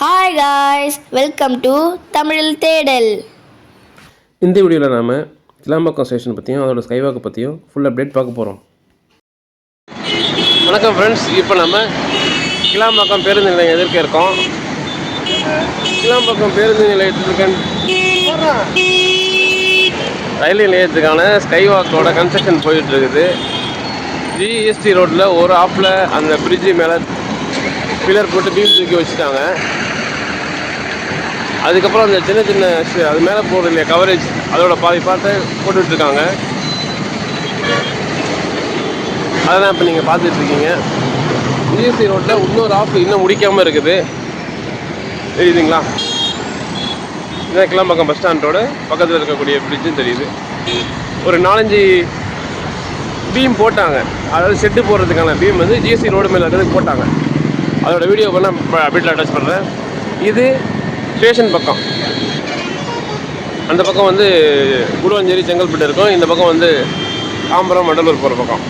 Hi guys, welcome to தமிழில் தேடல். இந்த வீடியோவில் நாம் கிளாம்பாக்கம் ஸ்டேஷன் பற்றியும் அதோட ஸ்கைவாக்கை பற்றியும் ஃபுல் அப்டேட் பார்க்க போகிறோம். வணக்கம் ஃப்ரெண்ட்ஸ், இப்போ நம்ம கிளாம்பாக்கம் பேருந்து நிலையம் எதிர்க்க இருக்கோம். கிளாம்பாக்கம் பேருந்து நிலையத்துக்கு ரயில் நிலையத்துக்கான ஸ்கைவாக்கோட கன்ஸ்ட்ரக்ஷன் போயிட்டு இருக்குது. ஜிஎஸ்டி ரோட்டில் ஒரு ஆஃபில் அந்த பிரிட்ஜு மேலே பில்லர் போட்டு பீம் தூக்கி வச்சுட்டாங்க. அதுக்கப்புறம் அந்த சின்ன சின்ன அது மேலே போடுற இல்லையா கவரேஜ், அதோட பாதி பார்த்து போட்டுட்ருக்காங்க. அதெல்லாம் இப்போ நீங்கள் பார்த்துட்ருக்கீங்க. ஜிஎஸ்டி ரோட்டில் இன்னொரு ஆஃப் இன்னும் முடிக்காமல் இருக்குது, தெரியுதுங்களா? இதான் கிளாம்பாக்கம் பஸ் ஸ்டாண்டோட பக்கத்தில் இருக்கக்கூடிய பிரிட்ஜும் தெரியுது. ஒரு 4-5 பீம் போட்டாங்க, அதாவது செட்டு போடுறதுக்கான பீம் வந்து ஜிஎஸ்டி ரோடு மேலே இருக்கிறது போட்டாங்க. அதோட வீடியோ பண்ண அப்டேட்டில் அட்டாச் பண்ணுறேன். இது ஸ்டேஷன் பக்கம், அந்த பக்கம் வந்து குடுவாஞ்சேரி செங்கல்பட்டு இருக்கும். இந்த பக்கம் வந்து தாம்பரம் மண்டலூர் போகிற பக்கம்.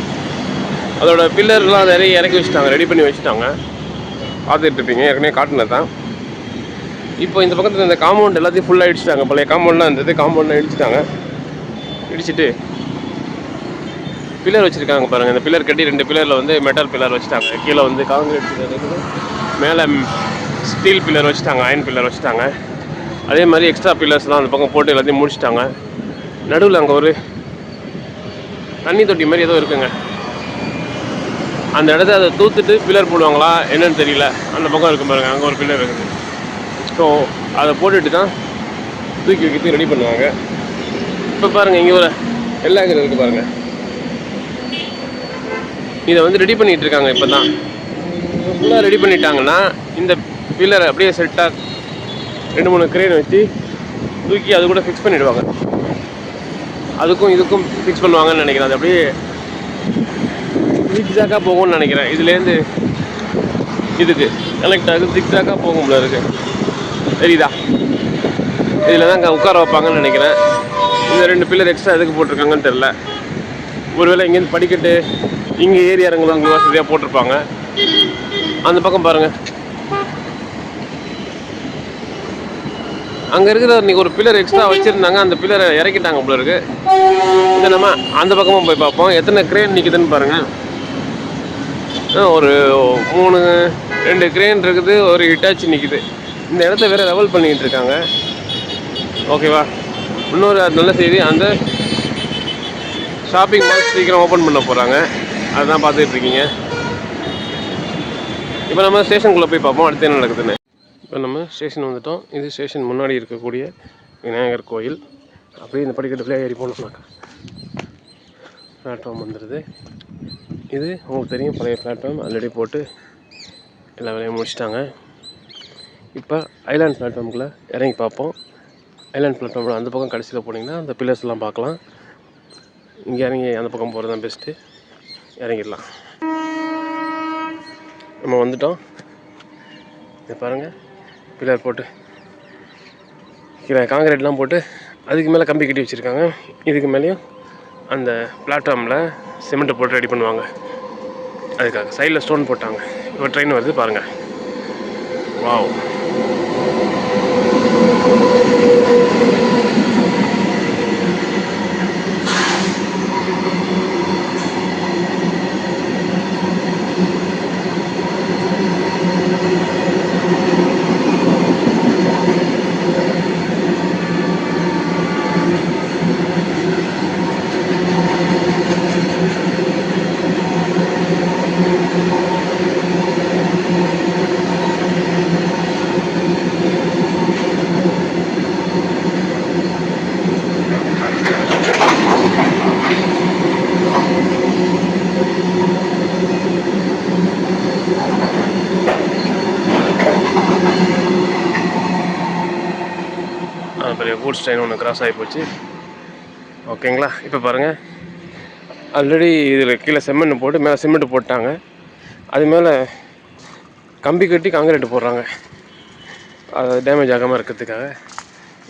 அதோட பில்லர்லாம் நிறைய இறக்கி வச்சுட்டாங்க, ரெடி பண்ணி வச்சுட்டாங்க. பார்த்துட்டு இருப்பீங்க, ஏற்கனவே காட்டினது தான். இப்போ இந்த பக்கத்தில் இந்த காம்பவுண்ட் எல்லாத்தையும் ஃபுல்லாக இடிச்சிட்டாங்க. பழைய காம்பவுண்ட்லாம் இருந்தது, காம்பவுண்ட்லாம் இடிச்சிட்டாங்க. இடிச்சிட்டு பில்லர் வச்சுருக்காங்க பாருங்கள். இந்த பில்லர் கட்டி 2 பில்லரில் வந்து மெட்டல் பில்லர் வச்சுட்டாங்க. கீழே வந்து காங்கிரீட் பில்லர் இருக்குது, மேலே ஸ்டீல் பில்லர் வச்சுட்டாங்க, அயன் பில்லர் வச்சுட்டாங்க. அதே மாதிரி எக்ஸ்ட்ரா பில்லர்ஸ்லாம் அந்த பக்கம் போட்டு எல்லாத்தையும் முடிச்சுட்டாங்க. நடுவில் அங்கே ஒரு தண்ணி தொட்டி மாதிரி ஏதோ இருக்குங்க. அந்த இடத்த அதை தூத்துட்டு பில்லர் போடுவாங்களா என்னன்னு தெரியல. அந்த பக்கம் இருக்கும் பாருங்கள், அங்கே ஒரு பில்லர் இருக்குது. ஸோ அதை போட்டுட்டு தான் தூக்கி வைக்கிறதுக்கு ரெடி பண்ணுவாங்க. இப்போ பாருங்கள், இங்கே ஒரு எல்லாங்கிற இருக்குது பாருங்கள். இதை வந்து ரெடி பண்ணிகிட்டு இருக்காங்க. இப்போ தான் ஃபுல்லாக ரெடி பண்ணிட்டாங்கன்னா இந்த பில்லரை அப்படியே செட்டாக 2-3 கிரேன் வச்சு தூக்கி அது கூட ஃபிக்ஸ் பண்ணிவிடுவாங்க. அதுக்கும் இதுக்கும் ஃபிக்ஸ் பண்ணுவாங்கன்னு நினைக்கிறேன். அது அப்படியே ஜிக்ஜாக்காக போகும்னு நினைக்கிறேன். இதுலேருந்து இதுக்கு கனெக்ட் ஆகுது, ஜிக்ஜாக்காக போகும்ல இருக்குது, தெரியுதா? இதில் தான் உட்கார வைப்பாங்கன்னு நினைக்கிறேன். இந்த 2 பில்லர் எக்ஸ்ட்ரா எதுக்கு போட்டிருக்காங்கன்னு தெரில. ஒருவேளை இங்கேருந்து படிக்கட்டு இங்கே ஏறி இறங்கலாம், அங்கே வசதியாக போட்டிருப்பாங்க. அந்த பக்கம் பாருங்கள், அங்கே இருக்கிற இன்றைக்கி ஒரு பில்லர் எக்ஸ்ட்ரா வச்சுருந்தாங்க. அந்த பில்லரை இறக்கிட்டாங்க போல இருக்கு. இதை நம்ம அந்த பக்கமாக போய் பார்ப்போம். எத்தனை கிரேன் நிற்குதுன்னு பாருங்கள். ஒரு 2 கிரேன் இருக்குது, ஒரு ஹிட்டாச்சி நிற்குது. இந்த இடத்த வேறு லெவல் பண்ணிக்கிட்டு இருக்காங்க. ஓகேவா? இன்னொரு நல்ல செய்தி, அந்த ஷாப்பிங் மால் சீக்கிரம் ஓப்பன் பண்ண போகிறாங்க. அதுதான் பார்த்துட்டு இருக்கீங்க. இப்போ நம்ம ஸ்டேஷனுக்குள்ளே போய் பார்ப்போம் அடுத்து என்ன நடக்குதுன்னு. இப்போ நம்ம ஸ்டேஷன் வந்துவிட்டோம். இது ஸ்டேஷன் முன்னாடி இருக்கக்கூடிய விநாயகர் கோயில். அப்படியே இந்த படிக்கட்டுக்குள்ளே ஏறி போனோம்னாக்கா பிளாட்ஃபார்ம் வந்துடுது. இது உங்களுக்கு தெரியும், பழைய பிளாட்ஃபார்ம் ஆல்ரெடி போட்டு எல்லா வேலையும் முடிச்சிட்டாங்க. இப்போ ஐலாண்ட் பிளாட்ஃபார்முக்குள்ளே இறங்கி பார்ப்போம். ஐலாண்ட் பிளாட்ஃபார்மில் அந்த பக்கம் கடைசியில் போனீங்கன்னா அந்த பில்லர்ஸ்லாம் பார்க்கலாம். இங்கே இறங்கி அந்த பக்கம் போகிறது தான் பெஸ்ட்டு. இறங்கிடலாம். நம்ம வந்துட்டோம். இதை பாருங்கள், பில்லர் போட்டு கீழே காங்கிரீட்லாம் போட்டு அதுக்கு மேலே கம்பி கட்டி வச்சுருக்காங்க. இதுக்கு மேலேயும் அந்த பிளாட்ஃபார்மில் சிமெண்ட்டை போட்டு ரெடி பண்ணுவாங்க. அதுக்காக சைடில் ஸ்டோன் போட்டாங்க. இப்போ ட்ரெயின் வருது பாருங்கள். வாவ்! பெரிய கூட்ஸ் ட்ரெயின் ஒன்று கிராஸ் ஆகி போச்சு. ஓகேங்களா? இப்போ பாருங்கள், ஆல்ரெடி இதில் கீழே செம்மண் போட்டு மேலே சிமெண்ட் போட்டாங்க. அது மேலே கம்பி கட்டி காங்கிரீட் போடுறாங்க, அது டேமேஜ் ஆகாமல் இருக்கிறதுக்காக.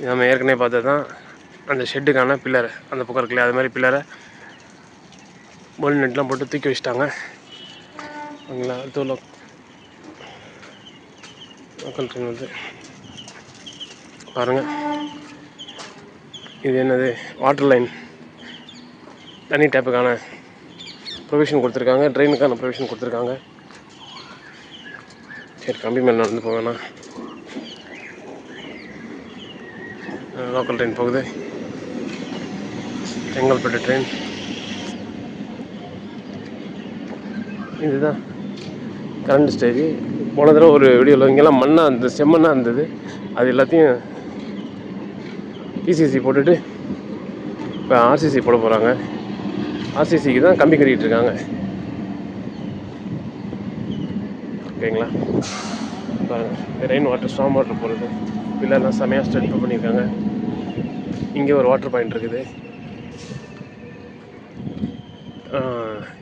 நம்ம ஏற்கனவே பார்த்தது தான் அந்த ஷெட்டுக்கான பில்லர் அந்த பக்கம் இருக்குல்லையா, அது மாதிரி பில்லரை போல் நெட்லாம் போட்டு தூக்கி வச்சுட்டாங்க. ஓகேங்களா? அடுத்து லோக்கல் ட்ரெயின் வந்து பாருங்கள். இது என்னது, வாட்டர் லைன், தண்ணி டேப்புக்கான ப்ரொவிஷன் கொடுத்துருக்காங்க, ட்ரெயினுக்கான ப்ரொவிஷன் கொடுத்துருக்காங்க. சரி, கம்பி மேலே நடந்து போவேண்ணா. லோக்கல் ட்ரெயின் போகுது, செங்கல்பட்டு ட்ரெயின். இதுதான் கரண்ட் ஸ்டேஜ். போன தடவை ஒரு வீடியோவில் இங்கெல்லாம் மண்ணாக இருந்தது, செம்மண்ணாக இருந்தது. அது எல்லாத்தையும் பிசிசி போட்டுட்டு இப்போ ஆர்சிசி போட போகிறாங்க. ஆர்சிசிக்கு தான் கம்பி கட்டிகிட்டு இருக்காங்க. ஓகேங்களா? பாருங்கள், ரெயின் வாட்டர், ஸ்டாம் வாட்டர் போகிறது, பில்லெல்லாம் செமையாக ஸ்ட்ரென்த் பண்ணியிருக்காங்க. இங்கே ஒரு வாட்டர் பாயிண்ட் இருக்குது.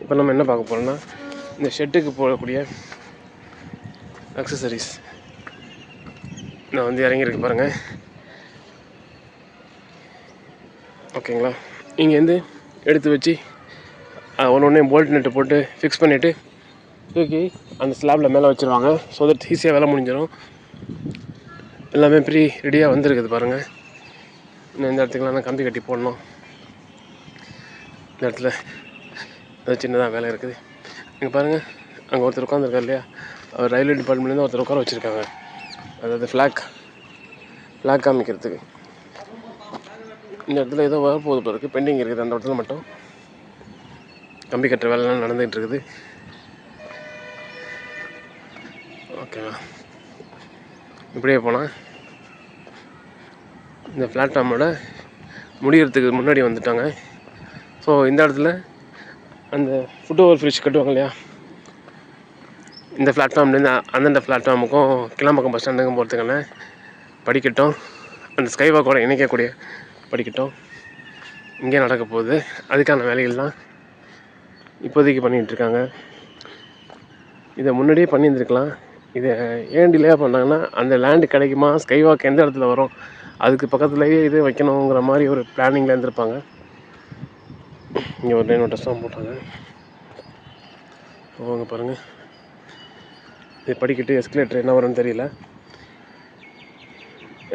இப்போ நம்ம என்ன பார்க்க போகிறோம்னா, இந்த ஷெட்டுக்கு போடக்கூடிய அக்சசரிஸ். நான் வந்து இறங்கியிருக்கு பாருங்கள். ஓகேங்களா? இங்கேருந்து எடுத்து வச்சு ஒன்று போல்ட் நெட்டு போட்டு ஃபிக்ஸ் பண்ணிவிட்டு தூக்கி அந்த ஸ்லாபில் மேலே வச்சுருவாங்க. ஸோ தட் ஈஸியாக வேலை முடிஞ்சிடும். எல்லாமே ரெடியாக வந்துருக்குது பாருங்கள். இன்னும் இந்த இடத்துக்குலாம் நான் கம்பி கட்டி போடணும். இந்த இடத்துல அது சின்னதாக வேலை இருக்குது. இங்கே பாருங்கள், அங்கே ஒருத்தர் உட்காந்துருக்கார் இல்லையா, அவர் ரயில்வே டிபார்ட்மெண்ட்லேருந்து ஒருத்தர் உட்கார வச்சுருக்காங்க. அதாவது ஃப்ளாக் காமிக்கிறதுக்கு. இந்த இடத்துல ஏதோ வரப்போகுது போல இருக்குது, பெண்டிங் இருக்குது. அந்த இடத்துல மட்டும் கம்பி கட்டுற வேலைலாம் நடந்துகிட்டு இருக்குது. ஓகேவா? இப்படியே போனால் இந்த பிளாட்ஃபார்மோட முடிகிறதுக்கு முன்னாடி வந்துட்டாங்க. ஸோ இந்த இடத்துல அந்த ஃபுட் ஓவர் ஃப்ரிட்ஜ் கட்டுவாங்க இல்லையா, இந்த பிளாட்ஃபார்ம்லேருந்து அந்தந்த பிளாட்ஃபார்முக்கும் கிளாம்பக்கம் பஸ் ஸ்டாண்டுக்கும் போகிறதுக்கான படிக்கட்டும், அந்த ஸ்கைவாக்கோட இணைக்கக்கூடிய படிக்கட்டும் இங்கே நடக்க போகுது. அதுக்கான வேலைகள்லாம் இப்போதைக்கு பண்ணிகிட்ருக்காங்க. இதை முன்னாடியே பண்ணியிருந்துருக்கலாம். இதை ஏன் டிலே பண்ணாங்கன்னா, அந்த லேண்டு கிடைக்குமா, ஸ்கைவாக் எந்த இடத்துல வரும், அதுக்கு பக்கத்துலேயே இது வைக்கணுங்கிற மாதிரி ஒரு பிளானிங்கில் இருந்திருப்பாங்க. இங்கே ஒரு லைன் டெஸ்ட்லாம் போட்டாங்க. போங்க பாருங்கள், இது படிக்கட்டு எஸ்கலேட்டர் என்ன வரும்னு தெரியல.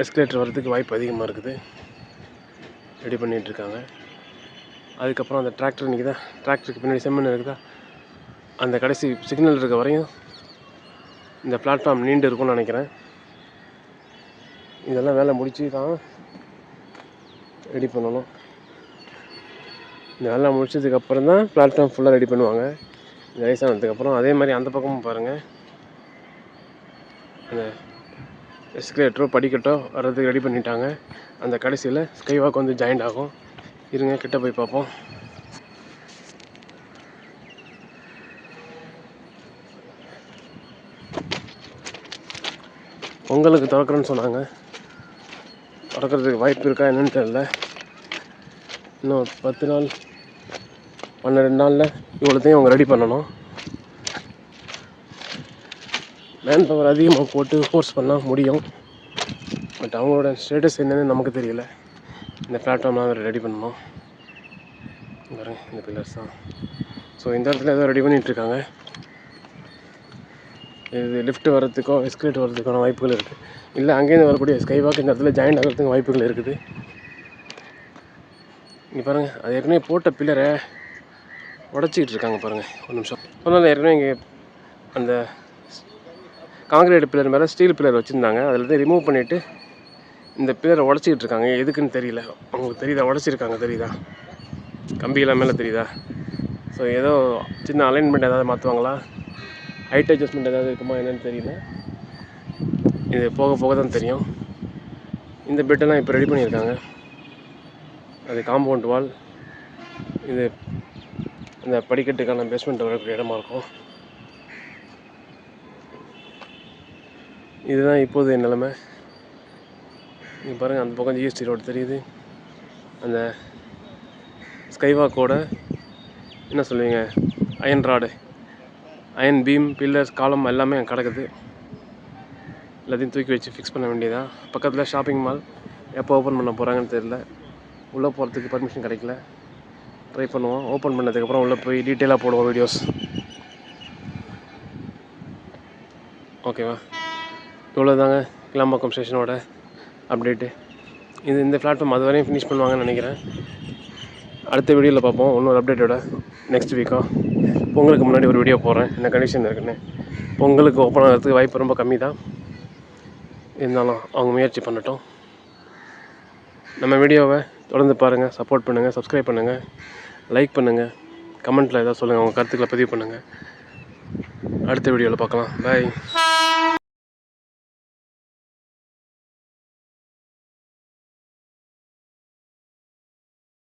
எஸ்கலேட்டர் வர்றதுக்கு வாய்ப்பு அதிகமாக இருக்குது. ரெடி பண்ணிகிட்ருக்காங்க. அதுக்கப்புறம் அந்த டிராக்டர் நிற்குதா, டிராக்டருக்கு பின்னாடி செம்மண் இருக்குதா, அந்த கடைசி சிக்னல் இருக்க வரையும் இந்த பிளாட்ஃபார்ம் நீண்டு இருக்கும்னு நினைக்கிறேன். இதெல்லாம் வேலை முடித்து தான் ரெடி பண்ணணும். இந்த வேலை முடிச்சதுக்கப்புறம் தான் பிளாட்ஃபார்ம் ஃபுல்லாக ரெடி பண்ணுவாங்க. இந்த ரைஸ் ஆனதுக்கப்புறம். அதே மாதிரி அந்த பக்கமும் பாருங்கள், அந்த எஸ்கலேட்டரோ படிக்கட்டோ வர்றதுக்கு ரெடி பண்ணிட்டாங்க. அந்த கடைசியில் ஸ்கைவாக் வந்து ஜாயிண்ட் ஆகும். இருங்க, கிட்ட போய் பார்ப்போம். பொங்கலுக்கு திறக்கிறேன்னு சொன்னாங்க. திறக்கிறதுக்கு வாய்ப்பு இருக்கா என்னன்னு தெரியல. இன்னும் 10 நாள் 12 நாளில் இவ்வளோத்தையும் அவங்க ரெடி பண்ணணும். மேன் பவர் அதிகமாக போட்டு ஃபோர்ஸ் பண்ணால் முடியும். பட் அவங்களோட ஸ்டேட்டஸ் என்னன்னு நமக்கு தெரியல. இந்த பிளாட்ஃபார்ம்லாம் அவர் ரெடி பண்ணணும். பாருங்க, இந்த பில்லர்ஸ் தான். ஸோ இந்த இடத்துல ஏதோ ரெடி பண்ணிகிட்ருக்காங்க. இது லிஃப்ட் வர்றதுக்கோ எஸ்கலேட் வர்றதுக்கான வாய்ப்புகள் இருக்குது. இல்லை அங்கேருந்து வரக்கூடிய ஸ்கைவாக் இந்த இடத்துல ஜாயின் ஆகிறதுக்கு வாய்ப்புகள் இருக்குது. இங்கே பாருங்கள், அது ஏற்கனவே போட்ட பில்லரை உடச்சிக்கிட்டு இருக்காங்க பாருங்கள். ஒரு நிமிஷம். அதனால் ஏற்கனவே இங்கே அந்த காங்கிரீட் பில்லர் மேலே ஸ்டீல் பில்லர் வச்சுருந்தாங்க. அதில் ரிமூவ் பண்ணிவிட்டு இந்த பில்லரை உடச்சிக்கிட்டு இருக்காங்க. எதுக்குன்னு தெரியல. அவங்களுக்கு தெரியுதா உடச்சிருக்காங்க, தெரியுதா, கம்பியெல்லாம் மேலே தெரியுதா? ஸோ ஏதோ சின்ன அலைன்மெண்ட் ஏதாவது மாற்றுவாங்களா, ஹைட் அட்ஜஸ்ட்மெண்ட் ஏதாவது இருக்குமா என்னன்னு தெரியல. இது போக போக தான் தெரியும். இந்த பெட்டெல்லாம் இப்போ ரெடி பண்ணியிருக்காங்க. அது காம்பவுண்ட் வால். இது அந்த படிக்கட்டுக்கான பேஸ்மெண்ட் வரக்கூடிய இடமா இருக்கும். இதுதான் இப்போது நிலைமை. இங்கே பாருங்கள், அந்த பக்கம் ஜிஎஸ்டி ரோடு தெரியுது. அந்த ஸ்கைவாக்கோட என்ன சொல்லுவீங்க, iron rod, iron beam, pillars, column எல்லாமே கிடக்குது. எல்லாத்தையும் தூக்கி வச்சு ஃபிக்ஸ் பண்ண வேண்டியதான். பக்கத்தில் ஷாப்பிங் மால் எப்போ ஓப்பன் பண்ண போகிறாங்கன்னு தெரியல. உள்ளே போகிறதுக்கு பர்மிஷன் கிடைக்கல. ட்ரை பண்ணுவோம். ஓப்பன் பண்ணதுக்கப்புறம் உள்ளே போய் டீட்டெயிலாக போடுவோம் வீடியோஸ். ஓகேவா? இவ்வளோதாங்க கிளாம்பாக்கம் ஸ்டேஷனோட அப்டேட்டு. இந்த பிளாட்ஃபார்ம் அது வரையும் ஃபினிஷ் பண்ணுவாங்கன்னு நினைக்கிறேன். அடுத்த வீடியோவில் பார்ப்போம் இன்னொரு அப்டேட்டோட. நெக்ஸ்ட் வீக்காக பொங்கலுக்கு முன்னாடி ஒரு வீடியோ போடுறேன் என்ன கண்டிஷன் இருக்குன்னு. பொங்கலுக்கு ஓப்பன் ஆகிறதுக்கு வாய்ப்பு ரொம்ப கம்மி தான், இருந்தாலும் அவங்க முயற்சி பண்ணட்டும். நம்ம வீடியோவை தொடர்ந்து பாருங்கள், சப்போர்ட் பண்ணுங்கள், சப்ஸ்கிரைப் பண்ணுங்கள், லைக் பண்ணுங்கள், கமெண்ட்டில் ஏதாவது சொல்லுங்கள், உங்கள் கருத்துக்களை பதிவு பண்ணுங்கள். அடுத்த வீடியோவில் பார்க்கலாம். பாய்.